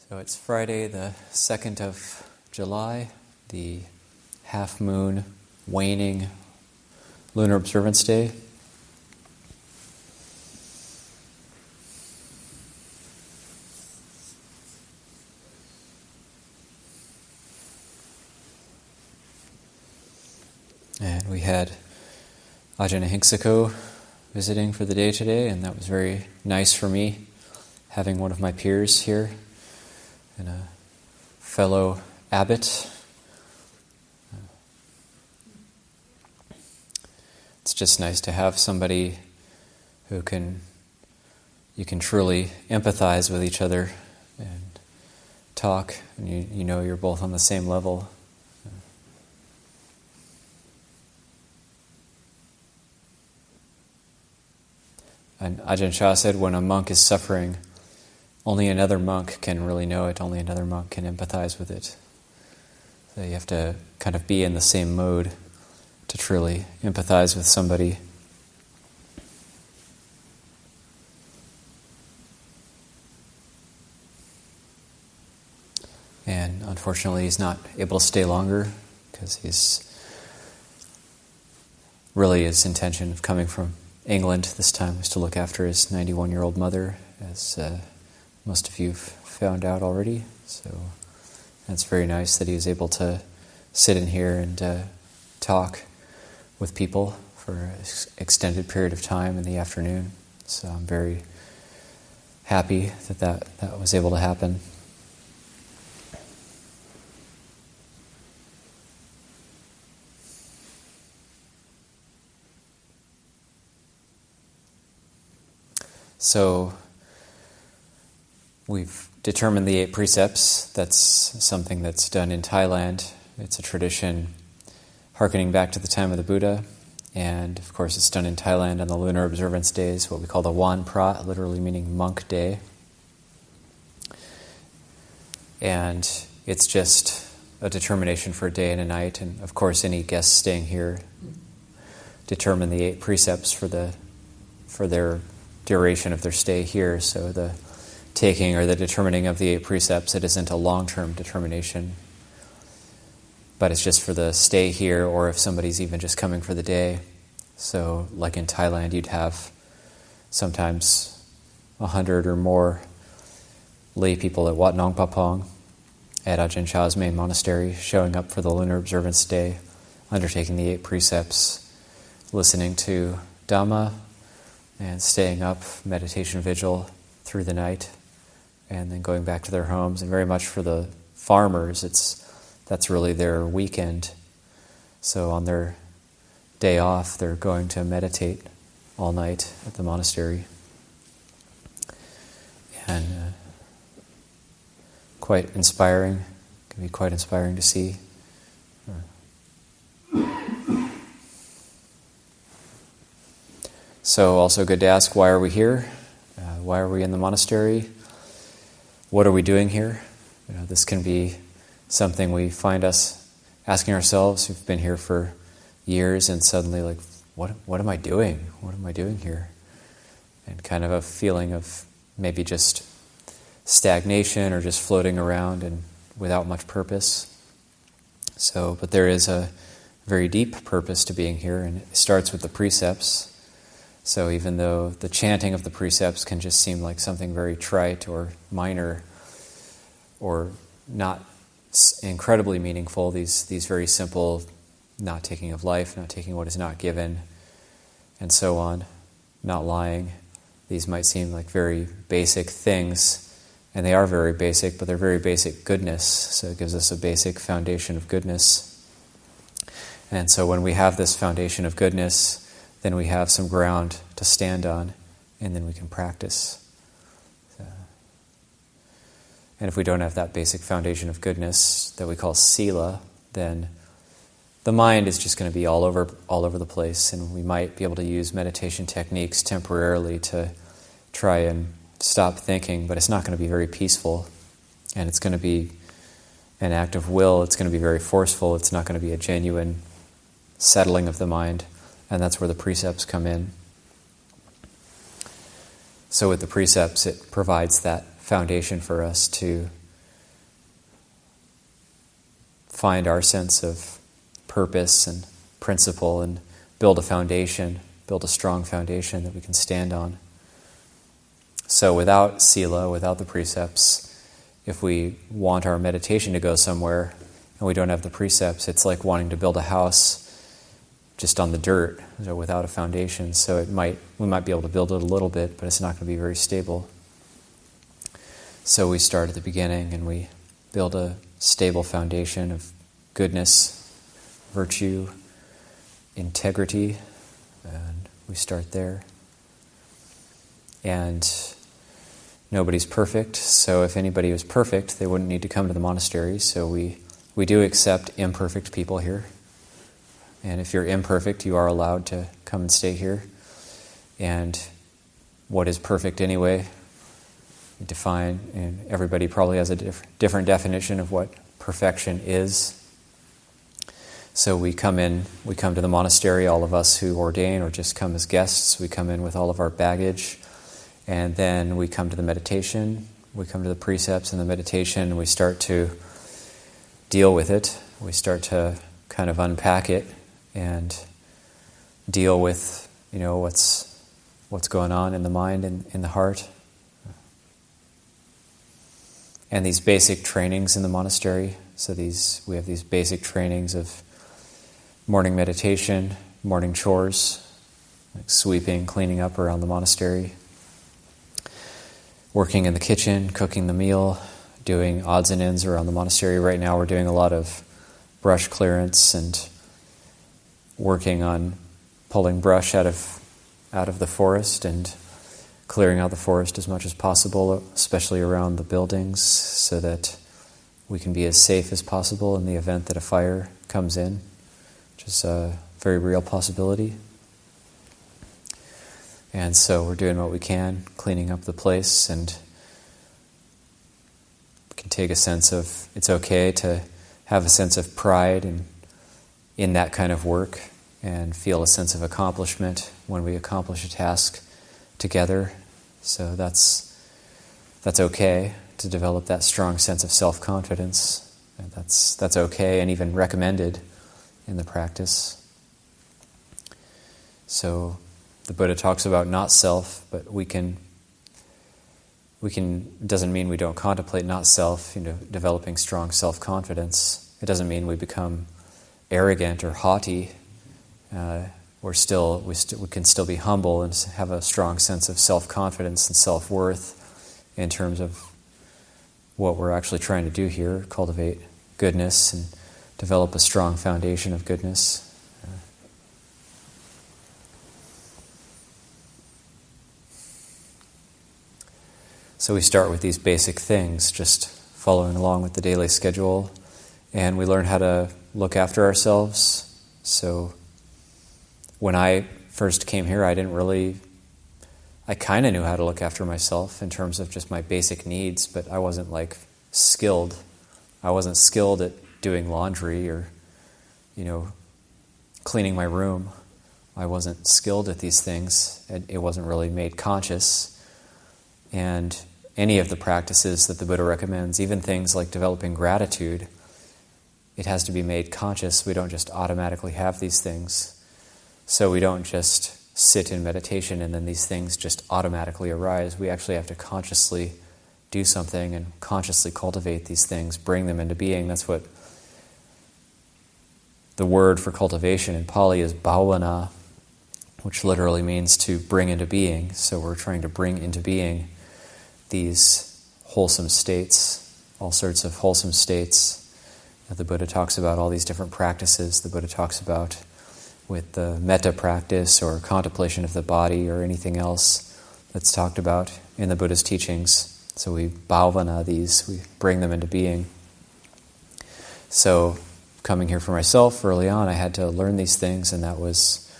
So it's Friday, the 2nd of July, the half moon waning lunar observance day. And we had Ajahn Ñāṇiko visiting for the day today, and that was very nice for me, having one of my peers here and a fellow abbot. It's just nice to have somebody who you can truly empathize with each other and talk, and you know you're both on the same level. And Ajahn Chah said, when a monk is suffering, only another monk can really know it, only another monk can empathize with it. So you have to kind of be in the same mode to truly empathize with somebody. And unfortunately he's not able to stay longer because his intention of coming from England this time was to look after his 91-year-old mother, as most of you have found out already. So it's very nice that he was able to sit in here and talk with people for an extended period of time in the afternoon. So I'm very happy that was able to happen. So we've determined the 8 precepts. That's something that's done in Thailand. It's a tradition hearkening back to the time of the Buddha. And of course it's done in Thailand on the lunar observance days, what we call the Wan Prat, literally meaning monk day. And it's just a determination for a day and a night. And of course any guests staying here determine the 8 precepts for their duration of their stay here. So the taking or the determining of the 8 precepts, it isn't a long-term determination, but it's just for the stay here, or if somebody's even just coming for the day. So like in Thailand, you'd have sometimes 100 or more lay people at Wat Nong Papong at Ajahn Chah's main monastery, showing up for the lunar observance day, undertaking the 8 precepts, listening to Dhamma, and staying up, meditation vigil through the night, and then going back to their homes. And very much for the farmers, that's really their weekend. So on their day off, they're going to meditate all night at the monastery. And quite inspiring. It can be quite inspiring to see. So also good to ask, why are we here? Why are we in the monastery? What are we doing here? This can be something we find us asking ourselves who've been here for years, and suddenly like, what am I doing? What am I doing here? And kind of a feeling of maybe just stagnation or just floating around and without much purpose. So, but there is a very deep purpose to being here, and it starts with the precepts. So even though the chanting of the precepts can just seem like something very trite or minor or not incredibly meaningful, these very simple, not taking of life, not taking what is not given, and so on, not lying, these might seem like very basic things, and they are very basic, but they're very basic goodness, so it gives us a basic foundation of goodness. And so when we have this foundation of goodness, then we have some ground to stand on, and then we can practice. And if we don't have that basic foundation of goodness that we call sila, then the mind is just going to be all over the place, and we might be able to use meditation techniques temporarily to try and stop thinking, but it's not going to be very peaceful, and it's going to be an act of will. It's going to be very forceful. It's not going to be a genuine settling of the mind. And that's where the precepts come in. So with the precepts, it provides that foundation for us to find our sense of purpose and principle and build a foundation, build a strong foundation that we can stand on. So without sila, without the precepts, if we want our meditation to go somewhere and we don't have the precepts, it's like wanting to build a house just on the dirt, without a foundation. So we might be able to build it a little bit, but it's not going to be very stable. So we start at the beginning and we build a stable foundation of goodness, virtue, integrity, and we start there. And nobody's perfect, so if anybody was perfect, they wouldn't need to come to the monastery. So we do accept imperfect people here. And if you're imperfect, you are allowed to come and stay here. And what is perfect anyway? Define, and everybody probably has a different definition of what perfection is. So we come to the monastery, all of us who ordain or just come as guests, we come in with all of our baggage, and then we come to the meditation, we come to the precepts and the meditation, and we start to deal with it. We start to kind of unpack it and deal with, what's going on in the mind and in the heart. And these basic trainings in the monastery. So we have these basic trainings of morning meditation, morning chores, like sweeping, cleaning up around the monastery, working in the kitchen, cooking the meal, doing odds and ends around the monastery. Right now we're doing a lot of brush clearance and working on pulling brush out of the forest and clearing out the forest as much as possible, especially around the buildings, so that we can be as safe as possible in the event that a fire comes in, which is a very real possibility. And so we're doing what we can, cleaning up the place, and we can take a sense of, it's okay to have a sense of pride in that kind of work and feel a sense of accomplishment when we accomplish a task together. So that's okay to develop that strong sense of self-confidence. And that's okay and even recommended in the practice. So the Buddha talks about not self, but we can doesn't mean we don't contemplate not self, developing strong self-confidence. It doesn't mean we become arrogant or haughty. We can still be humble and have a strong sense of self-confidence and self-worth in terms of what we're actually trying to do here, cultivate goodness and develop a strong foundation of goodness. So we start with these basic things, just following along with the daily schedule, and we learn how to look after ourselves. So when I first came here, I kind of knew how to look after myself in terms of just my basic needs, but I wasn't skilled. I wasn't skilled at doing laundry or, cleaning my room. I wasn't skilled at these things. It wasn't really made conscious. And any of the practices that the Buddha recommends, even things like developing gratitude, it has to be made conscious. We don't just automatically have these things. So we don't just sit in meditation and then these things just automatically arise. We actually have to consciously do something and consciously cultivate these things, bring them into being. That's what the word for cultivation in Pali is bhavana, which literally means to bring into being. So we're trying to bring into being these wholesome states, all sorts of wholesome states. The Buddha talks about all these different practices the Buddha talks about with the metta practice or contemplation of the body or anything else that's talked about in the Buddha's teachings. So we bhavana these, we bring them into being. So coming here for myself early on, I had to learn these things, and that was,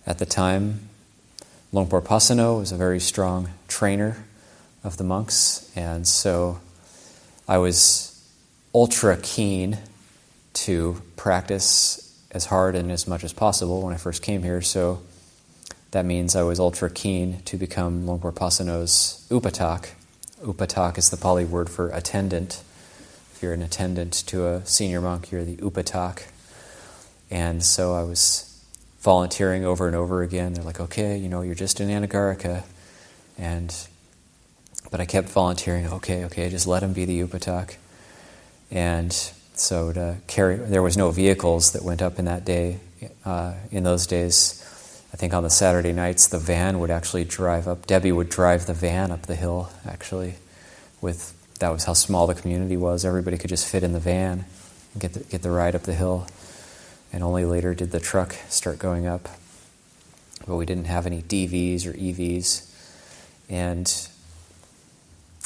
at the time, Longboard Pasano was a very strong trainer of the monks, and so I was ultra keen to practice as hard and as much as possible when I first came here. So that means I was ultra keen to become Longboard Pasano's upatak. Upatak is the Pali word for attendant. if you're an attendant to a senior monk, you're the upatak. And so I was volunteering over and over again. They're like, okay, you're just an anagarika. But I kept volunteering, okay, just let him be the upatak. And so there was no vehicles that went up in that day. In those days, I think on the Saturday nights, the van would actually drive up. Debbie would drive the van up the hill, actually. That was how small the community was. Everybody could just fit in the van and get the ride up the hill. And only later did the truck start going up. But we didn't have any DVs or EVs. And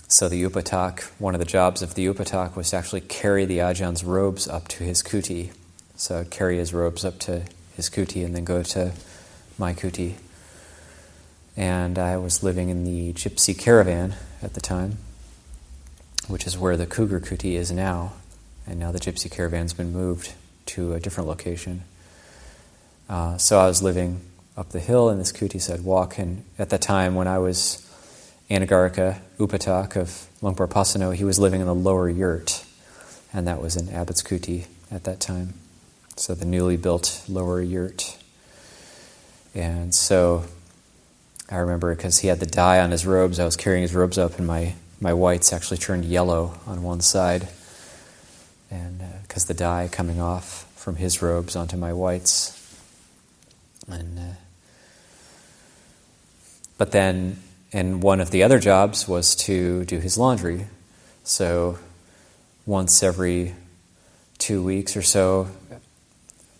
so the upatak, one of the jobs of the upatak was to actually carry the Ajahns' robes up to his kuti. So I'd carry his robes up to his kuti and then go to my kuti. And I was living in the gypsy caravan at the time, which is where the cougar kuti is now. And now the gypsy caravan's been moved to a different location. So I was living up the hill in this kuti, so I'd walk. And at that time, when I was Anagarika Upatak of Longboard Pasano, he was living in the lower yurt, and that was in Abbott's kuti at that time. So the newly built lower yurt. And so I remember because he had the dye on his robes, I was carrying his robes up, and my whites actually turned yellow on one side, and because the dye coming off from his robes onto my whites. And one of the other jobs was to do his laundry. So once every 2 weeks or so,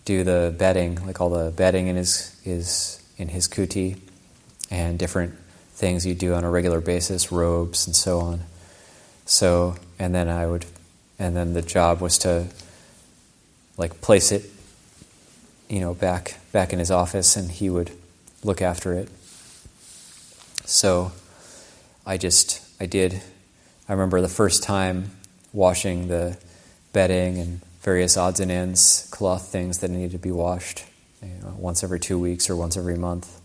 do the bedding, like all the bedding in his kuti, and different things you do on a regular basis, robes and so on. So, and then the job was to place it, back in his office, and he would look after it. So I remember the first time washing the bedding and various odds and ends, cloth things that needed to be washed, once every 2 weeks or once every month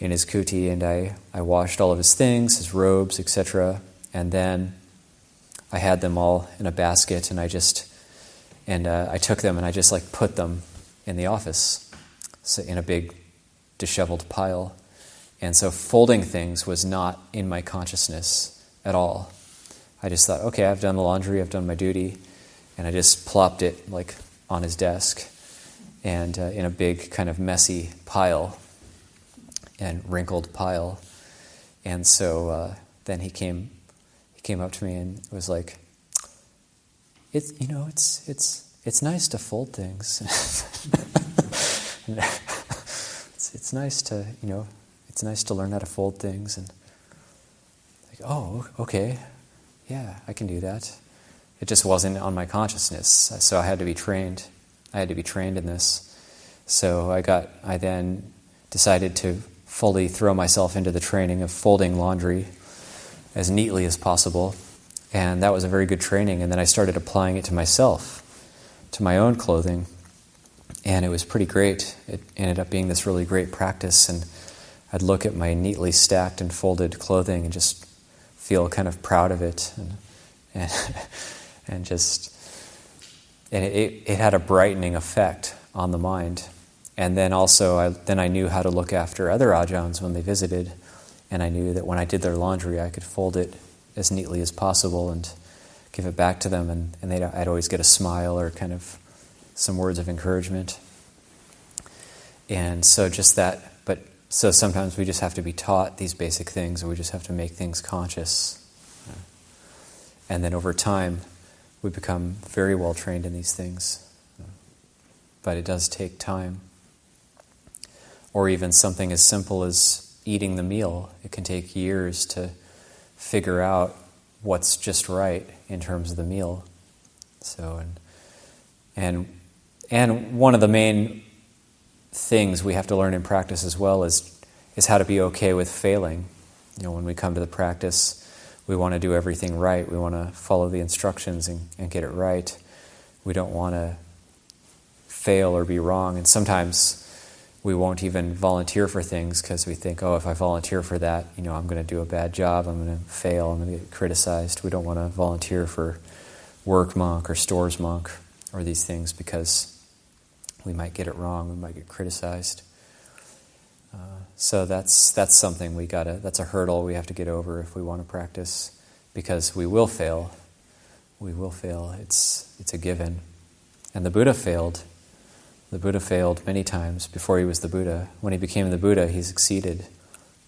in his kuti, and I washed all of his things, his robes, etc. And then I had them all in a basket, and I took them and I just put them in the office, so in a big disheveled pile. And so folding things was not in my consciousness at all. I just thought, okay, I've done the laundry, I've done my duty, and I just plopped it on his desk, and in a big kind of messy pile and wrinkled pile. And so then he came up to me and was like, it's nice to fold things. It's nice to, it's nice to learn how to fold things. And oh, okay, yeah, I can do that. It just wasn't on my consciousness, so I had to be trained. I had to be trained in this. So I then decided to fully throw myself into the training of folding laundry as neatly as possible. And that was a very good training. And then I started applying it to myself, to my own clothing. And it was pretty great. It ended up being this really great practice. And I'd look at my neatly stacked and folded clothing and just feel kind of proud of it. And it had a brightening effect on the mind. And then also, I knew how to look after other Ajahns when they visited. And I knew that when I did their laundry, I could fold it as neatly as possible and give it back to them, and I'd always get a smile or kind of some words of encouragement. And so just that, so sometimes we just have to be taught these basic things, or we just have to make things conscious. And then over time, we become very well trained in these things. But it does take time. Or even something as simple as eating the meal. It can take years to figure out what's just right in terms of the meal. So, and one of the main things we have to learn in practice as well is how to be okay with failing. When we come to the practice, we want to do everything right. We want to follow the instructions and get it right. We don't want to fail or be wrong. And sometimes we won't even volunteer for things because we think, oh, if I volunteer for that, I'm going to do a bad job, I'm going to fail, I'm going to get criticized. We don't want to volunteer for work monk or stores monk or these things because we might get it wrong, we might get criticized. So that's something that's a hurdle we have to get over if we want to practice, because we will fail. We will fail. It's a given. And the Buddha failed. The Buddha failed many times before he was the Buddha. When he became the Buddha, he succeeded.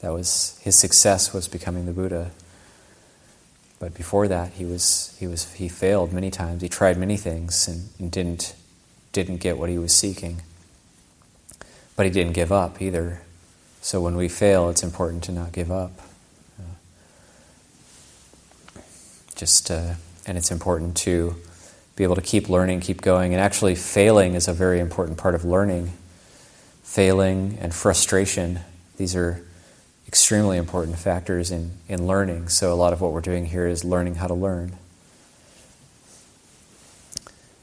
That was his success, was becoming the Buddha. But before that, he failed many times. He tried many things and didn't get what he was seeking. But he didn't give up either. So when we fail, it's important to not give up. And it's important to be able to keep learning, keep going. And actually, failing is a very important part of learning. Failing and frustration, these are extremely important factors in learning. So a lot of what we're doing here is learning how to learn.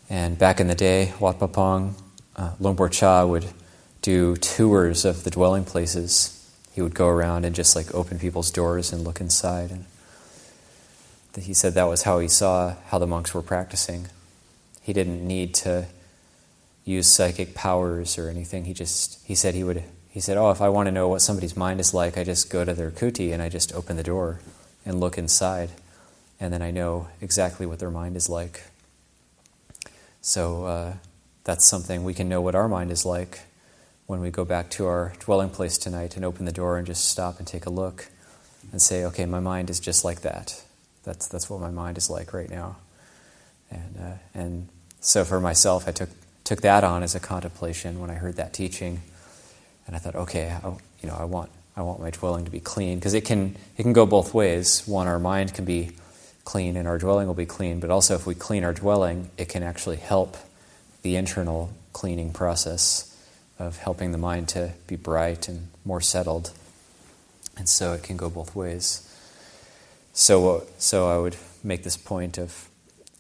And back in the day, Wat Pah Pong, Longboard Cha would do tours of the dwelling places. He would go around and just open people's doors and look inside. And he said that was how he saw how the monks were practicing. He didn't need to use psychic powers or anything. He said, oh, if I want to know what somebody's mind is like, I just go to their kuti and I just open the door and look inside. And then I know exactly what their mind is like. So that's something we can know what our mind is like when we go back to our dwelling place tonight and open the door and just stop and take a look and say, okay, my mind is just like that. That's what my mind is like right now. And so for myself, I took that on as a contemplation when I heard that teaching, and I thought, okay, I want my dwelling to be clean, because it can go both ways. One, our mind can be clean and our dwelling will be clean, but also if we clean our dwelling, it can actually help the internal cleaning process of helping the mind to be bright and more settled. And so it can go both ways. So I would make this point of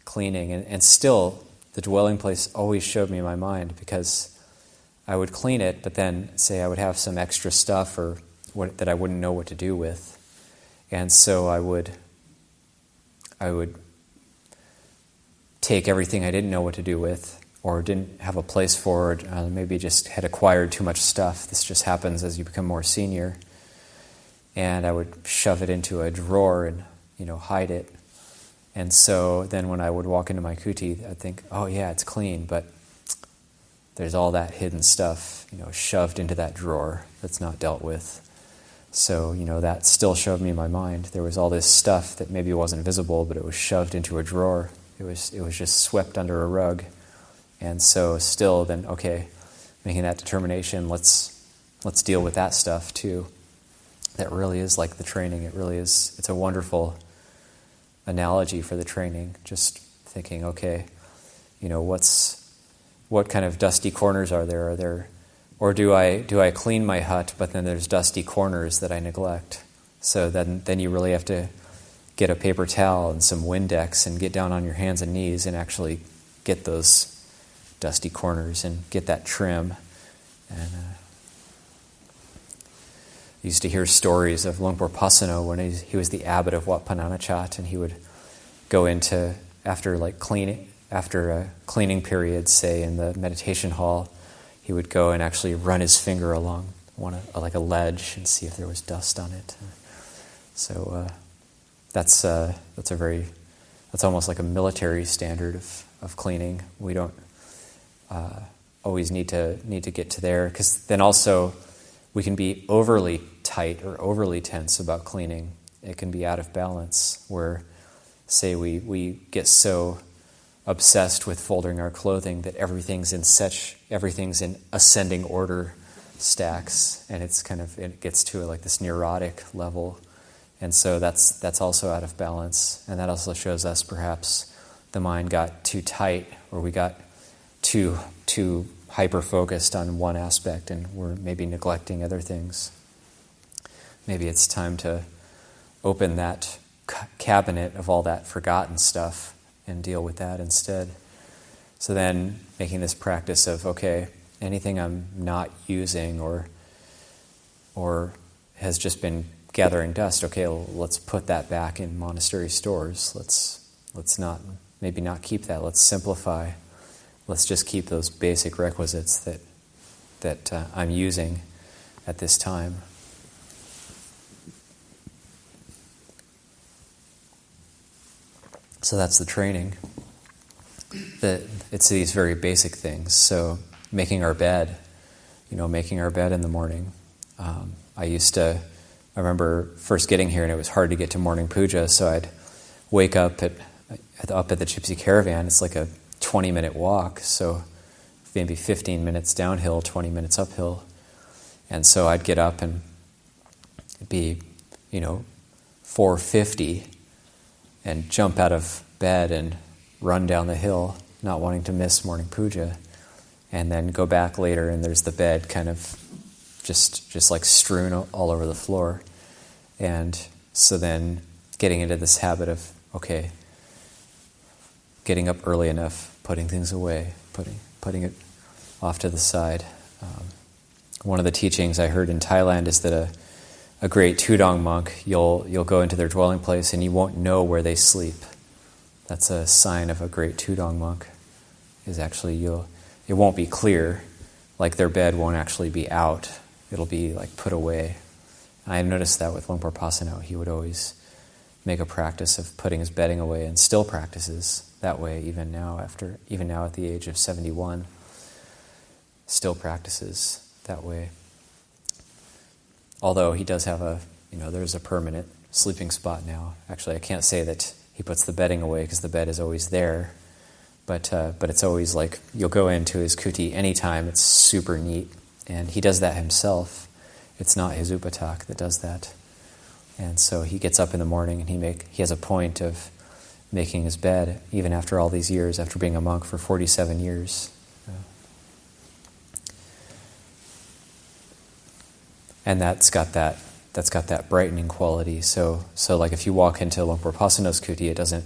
cleaning, and still the dwelling place always showed me my mind, because I would clean it, but then say I would have some extra stuff or that I wouldn't know what to do with, and so I would take everything I didn't know what to do with, or didn't have a place for it, maybe just had acquired too much stuff. This just happens as you become more senior. And I would shove it into a drawer and, hide it. And so then when I would walk into my kuti, I'd think, oh yeah, it's clean, but there's all that hidden stuff, shoved into that drawer that's not dealt with. So, that still showed me my mind. There was all this stuff that maybe wasn't visible, but it was shoved into a drawer. It was just swept under a rug. And so still then, okay, making that determination, let's deal with that stuff too. That really is like the training. It really is. It's a wonderful analogy for the training. Just thinking, okay, what kind of dusty corners are there? Or do I clean my hut, but then there's dusty corners that I neglect? So then you really have to get a paper towel and some Windex and get down on your hands and knees and actually get those dusty corners and get that trim. And I used to hear stories of Longboard Pasano when he was the abbot of Wat Pah Nanachat, and he would go into, after a cleaning period, say in the meditation hall, he would go and actually run his finger along like a ledge and see if there was dust on it. So that's almost like a military standard of cleaning. We don't always need to get to there, because then also we can be overly tight or overly tense about cleaning. It can be out of balance, where, say, we get so obsessed with folding our clothing that everything's in ascending order stacks, and it gets to like this neurotic level, and so that's also out of balance, and that also shows us perhaps the mind got too tight, or we got too hyper-focused on one aspect, and we're maybe neglecting other things. Maybe it's time to open that cabinet of all that forgotten stuff and deal with that instead. So then making this practice of, okay, anything I'm not using or has just been gathering dust, okay, well, let's put that back in monastery stores. Let's maybe not keep that. Let's simplify. Let's just keep those basic requisites that I'm using at this time. So that's the training. It's these very basic things. So making our bed, making our bed in the morning. I remember first getting here and it was hard to get to morning puja, so I'd wake up at the Gypsy Caravan. It's like a 20-minute walk, so maybe 15 minutes downhill, 20 minutes uphill. And so I'd get up and it'd be, 4:50 and jump out of bed and run down the hill, not wanting to miss morning puja, and then go back later and there's the bed kind of just like strewn all over the floor. And so then getting into this habit of, getting up early enough, putting things away, putting it off to the side. One of the teachings I heard in Thailand is that a great Tudong monk, you'll go into their dwelling place and you won't know where they sleep. That's a sign of a great Tudong monk, is actually it won't be clear, like their bed won't actually be out. It'll be like put away. I noticed that with Longboard Pasano. He would always make a practice of putting his bedding away, and still practices that way even now at the age of 71. Still practices that way. Although he does have there's a permanent sleeping spot now. Actually, I can't say that he puts the bedding away because the bed is always there. But it's always like you'll go into his kuti anytime. It's super neat. And he does that himself. It's not his upatak that does that. And so he gets up in the morning and he has a point of making his bed, even after all these years, after being a monk for 47 years. And that's got that brightening quality. So like if you walk into Longboard Pasano's kuti, it doesn't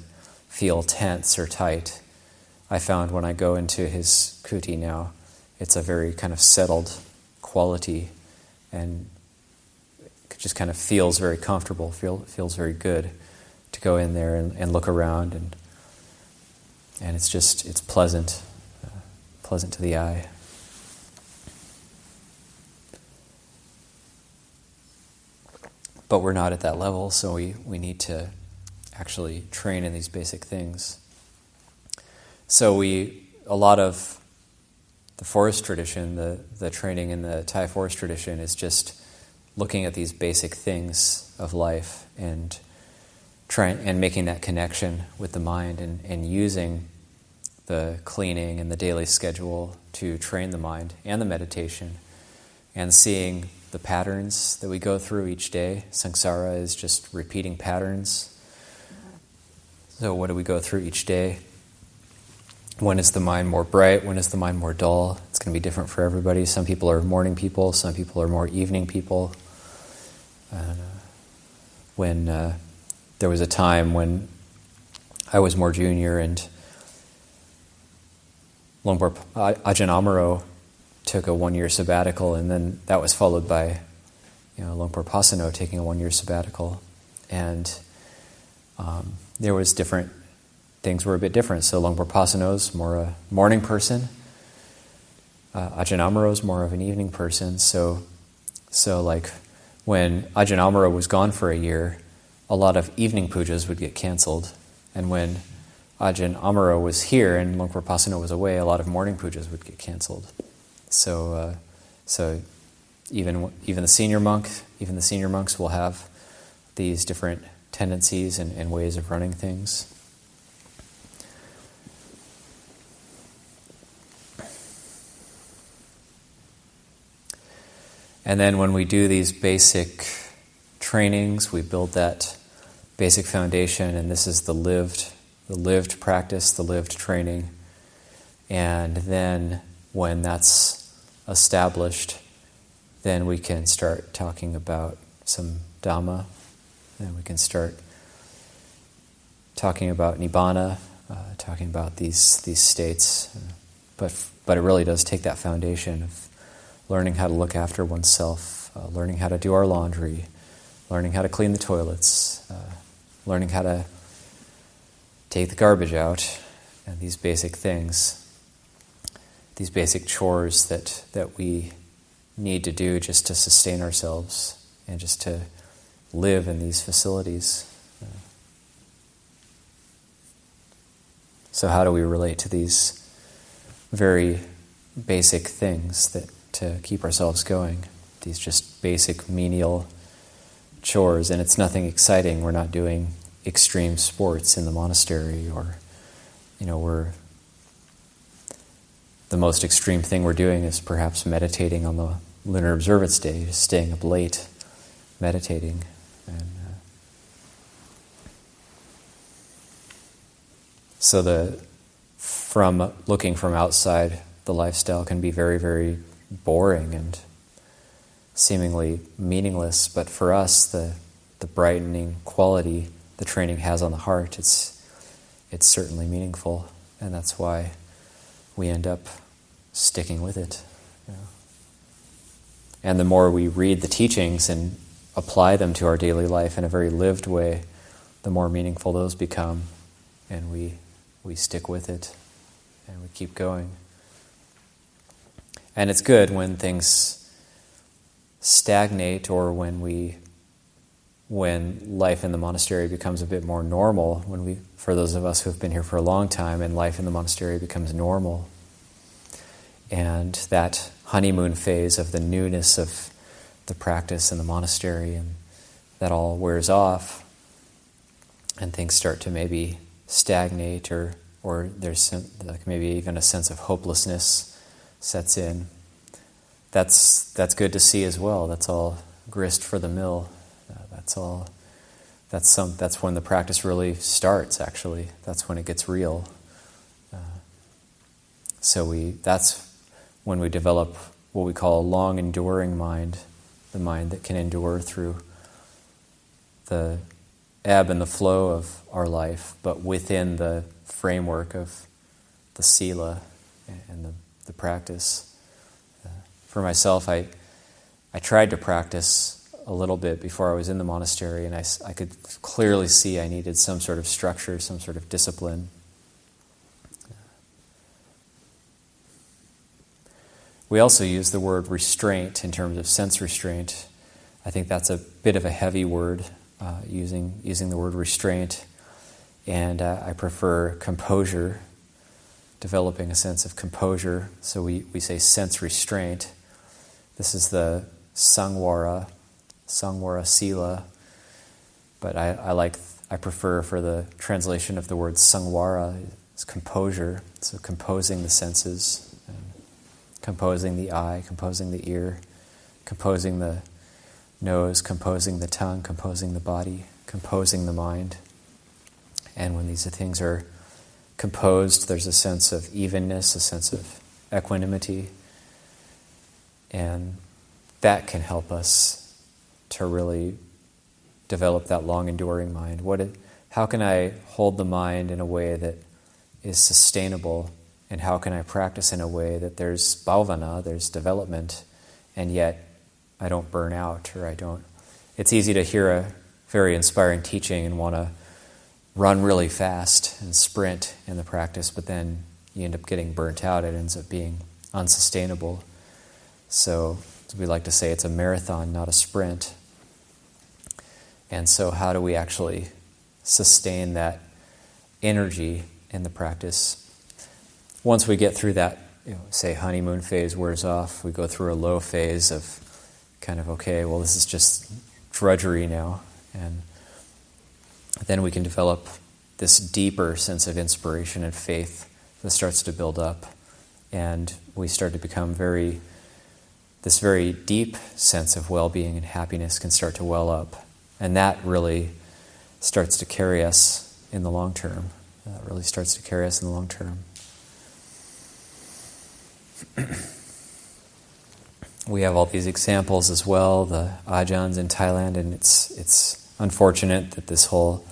feel tense or tight. I found when I go into his kuti now, it's a very kind of settled quality, and it just kind of feels very comfortable, feels very good to go in there and look around, and it's pleasant to the eye. But we're not at that level, so we need to actually train in these basic things. So a lot of the forest tradition, the training in the Thai forest tradition is just looking at these basic things of life and making that connection with the mind and using the cleaning and the daily schedule to train the mind and the meditation, and seeing the patterns that we go through each day. Samsara is just repeating patterns. So what do we go through each day? When is the mind more bright? When is the mind more dull? It's going to be different for everybody. Some people are morning people. Some people are more evening people. When there was a time when I was more junior, and Ajahn Ñāṇiko took a 1-year sabbatical, and then that was followed by Longboard Pasano taking a 1-year sabbatical, and there was different things were a bit different. So Longboard Pasano's more a morning person. Ajahn Ñāṇiko's more of an evening person. So like when Ajahn Ñāṇiko was gone for a year, a lot of evening pujas would get canceled. And when Ajahn Ñāṇiko was here and Longboard Pasano was away, a lot of morning pujas would get canceled. So even the senior monks will have these different tendencies and ways of running things. And then when we do these basic trainings, we build that basic foundation, and this is the lived practice, the lived training. And then when that's established, then we can start talking about some Dhamma, and we can start talking about Nibbana, talking about these states. But it really does take that foundation of learning how to look after oneself, learning how to do our laundry, learning how to clean the toilets, learning how to take the garbage out, And these basic things, these basic chores that we need to do just to sustain ourselves and just to live in these facilities. So how do we relate to these very basic things that to keep ourselves going? These just basic menial chores, and it's nothing exciting. We're not doing extreme sports in the monastery, or the most extreme thing we're doing is perhaps meditating on the lunar observance day, just staying up late, meditating. And so from looking from outside, the lifestyle can be very, very boring and seemingly meaningless. But for us, the brightening quality the training has on the heart, it's certainly meaningful, and that's why we end up sticking with it. And the more we read the teachings and apply them to our daily life in a very lived way, the more meaningful those become, and we stick with it, and we keep going. And it's good when things stagnate, or when life in the monastery becomes a bit more normal, for those of us who have been here for a long time, and life in the monastery becomes normal. And that honeymoon phase of the newness of the practice in the monastery, and that all wears off, and things start to maybe stagnate, or there's maybe even a sense of hopelessness sets in. That's good to see as well. That's all grist for the mill. That's when the practice really starts. Actually, that's when it gets real. That's when we develop what we call a long enduring mind, the mind that can endure through the ebb and the flow of our life, but within the framework of the sila and the practice. For myself, I tried to practice a little bit before I was in the monastery, and I could clearly see I needed some sort of structure, some sort of discipline. We also use the word restraint in terms of sense restraint. I think that's a bit of a heavy word, using the word restraint, and I prefer composure, developing a sense of composure. So we say sense restraint. This is the Sangwara Sila, but I prefer for the translation of the word Sangwara is composure. So composing the senses, composing the eye, composing the ear, composing the nose, composing the tongue, composing the body, composing the mind. And when these things are composed, there's a sense of evenness, a sense of equanimity, and that can help us to really develop that long enduring mind. How can I hold the mind in a way that is sustainable, and how can I practice in a way that there's bhavana, there's development, and yet I don't burn out, or I don't... It's easy to hear a very inspiring teaching and want to run really fast and sprint in the practice, but then you end up getting burnt out. It ends up being unsustainable. So we like to say it's a marathon, not a sprint. And so how do we actually sustain that energy in the practice? Once we get through that, say honeymoon phase wears off, we go through a low phase of kind of, okay, well, this is just drudgery now. And then we can develop this deeper sense of inspiration and faith that starts to build up. And we start to become this very deep sense of well-being and happiness can start to well up. And that really starts to carry us in the long term. We have all these examples as well, the Ajahns in Thailand, and it's unfortunate that this whole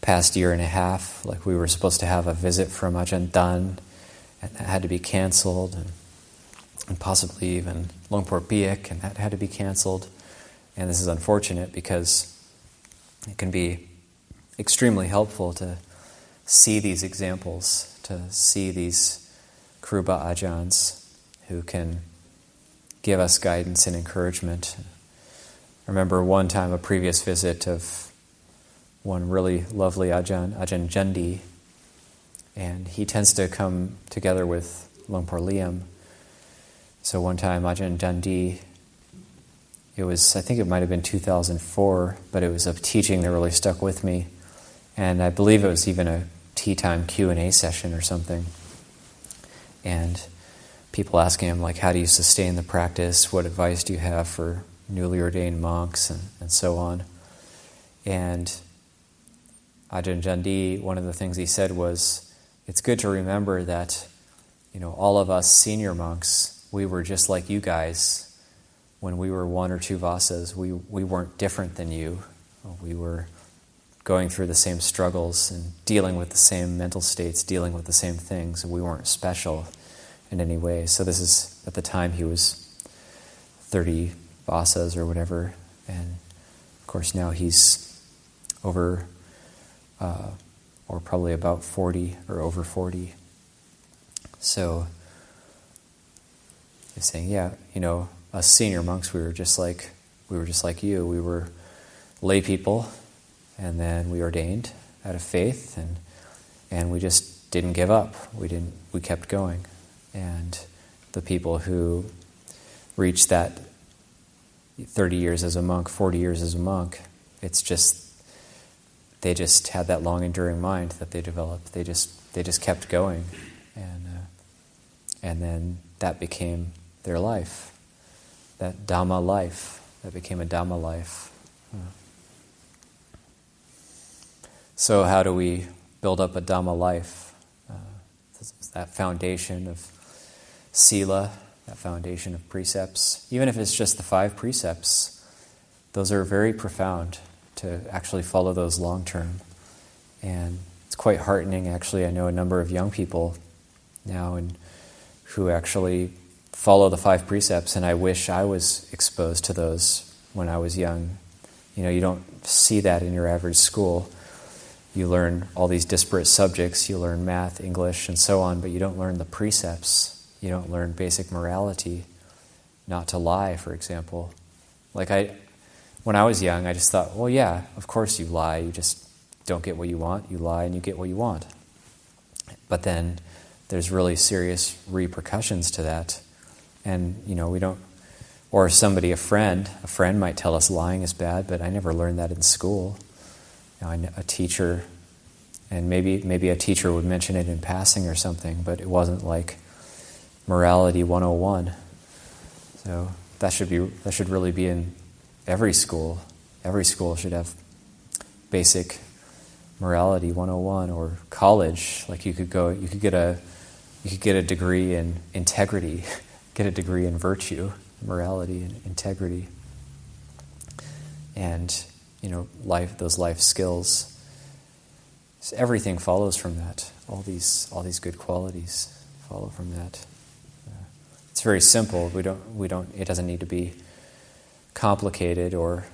past year and a half, like we were supposed to have a visit from Ajahn Jandi, and that had to be canceled, and possibly even Longboard Pasano, and that had to be canceled. And this is unfortunate because it can be extremely helpful to see these examples, to see these Kruba Ajahns who can give us guidance and encouragement. I remember one time a previous visit of one really lovely Ajahn Jandi, and he tends to come together with Longpo Liam. So one time Ajahn Jandi, I think it might have been 2004, but it was a teaching that really stuck with me. And I believe it was even a tea time Q&A session or something. And people asking him, like, how do you sustain the practice? What advice do you have for newly ordained monks and so on? And Ajahn Jandi, one of the things he said was, it's good to remember that, all of us senior monks, we were just like you guys when we were 1 or 2 vasas. We weren't different than you. We were going through the same struggles and dealing with the same mental states, dealing with the same things, and we weren't special in any way. So this is, at the time, he was 30 vasas or whatever, and of course now he's over, or probably about 40 or over 40. So he's saying, us senior monks, we were just like you. We were lay people, and then we ordained out of faith, and we just didn't give up. We kept going. And the people who reached that 30 years as a monk, 40 years as a monk, they just had that long enduring mind that they developed. They just kept going, and then that became their life. That Dhamma life, that became a Dhamma life. So how do we build up a Dhamma life? That foundation of sila, that foundation of precepts. Even if it's just the 5 precepts, those are very profound to actually follow those long term. And it's quite heartening, actually. I know a number of young people now who actually follow the 5 precepts, and I wish I was exposed to those when I was young. You don't see that in your average school. You learn all these disparate subjects, you learn math, English, and so on, but you don't learn the precepts. You don't learn basic morality, not to lie, for example. When I was young, I just thought, well, yeah, of course you lie, you just don't get what you want, you lie and you get what you want. But then there's really serious repercussions to that. And, we don't, or a friend might tell us lying is bad, but I never learned that in school. A teacher, and maybe a teacher would mention it in passing or something, but it wasn't like morality 101. So that should really be in every school. Every school should have basic morality 101, or college. Like you could get a degree in integrity. Get a degree in virtue, morality, and integrity, and those life skills. So everything follows from that. All these good qualities follow from that. It's very simple. We don't. It doesn't need to be complicated, or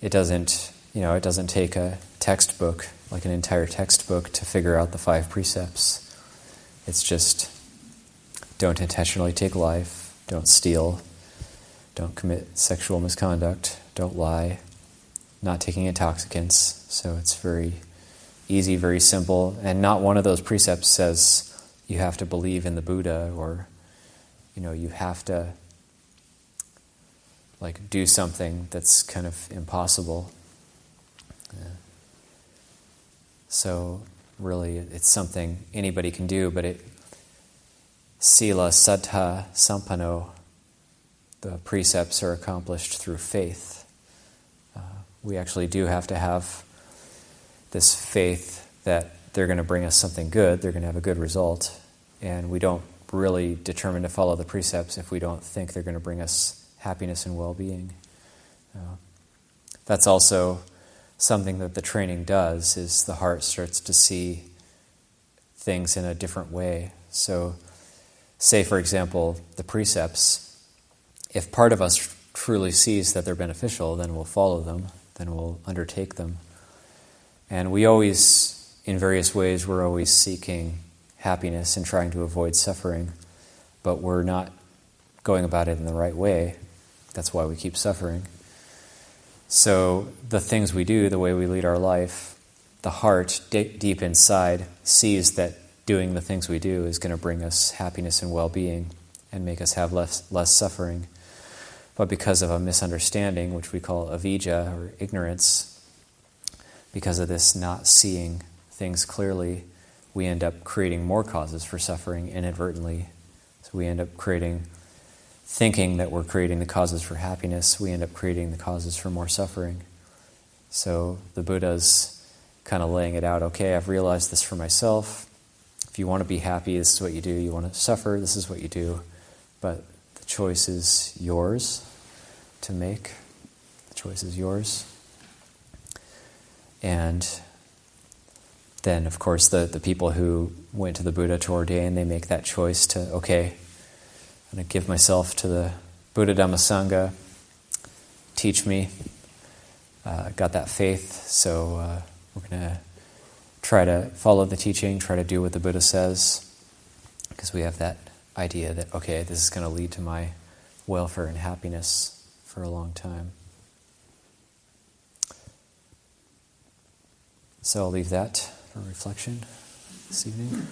it doesn't. It doesn't take a textbook, like an entire textbook, to figure out the 5 precepts. It's just, don't intentionally take life, don't steal, don't commit sexual misconduct, don't lie, not taking intoxicants. So it's very easy, very simple. And not one of those precepts says you have to believe in the Buddha, or you have to do something that's kind of impossible. So really it's something anybody can do, but sila saddha sampanno, the precepts are accomplished through faith. We actually do have to have this faith that they're going to bring us something good, they're going to have a good result, and we don't really determine to follow the precepts if we don't think they're going to bring us happiness and well-being. That's also something that the training does, is the heart starts to see things in a different way. So, say, for example, the precepts, if part of us truly sees that they're beneficial, then we'll follow them, then we'll undertake them. And we always, in various ways, we're always seeking happiness and trying to avoid suffering, but we're not going about it in the right way. That's why we keep suffering. So the things we do, the way we lead our life, the heart deep inside sees that doing the things we do is going to bring us happiness and well-being and make us have less suffering. But because of a misunderstanding, which we call avijja, or ignorance, because of this not seeing things clearly, we end up creating more causes for suffering inadvertently. So we end up thinking that we're creating the causes for happiness, we end up creating the causes for more suffering. So the Buddha's kind of laying it out, okay, I've realized this for myself. If you want to be happy, this is what you do. You want to suffer, this is what you do. But the choice is yours to make. The choice is yours. And then, of course, the people who went to the Buddha to ordain, they make that choice to, okay, I'm going to give myself to the Buddha Dhamma Sangha, teach me. Got that faith, so we're going to try to follow the teaching, try to do what the Buddha says, because we have that idea that, okay, this is going to lead to my welfare and happiness for a long time. So I'll leave that for reflection this evening.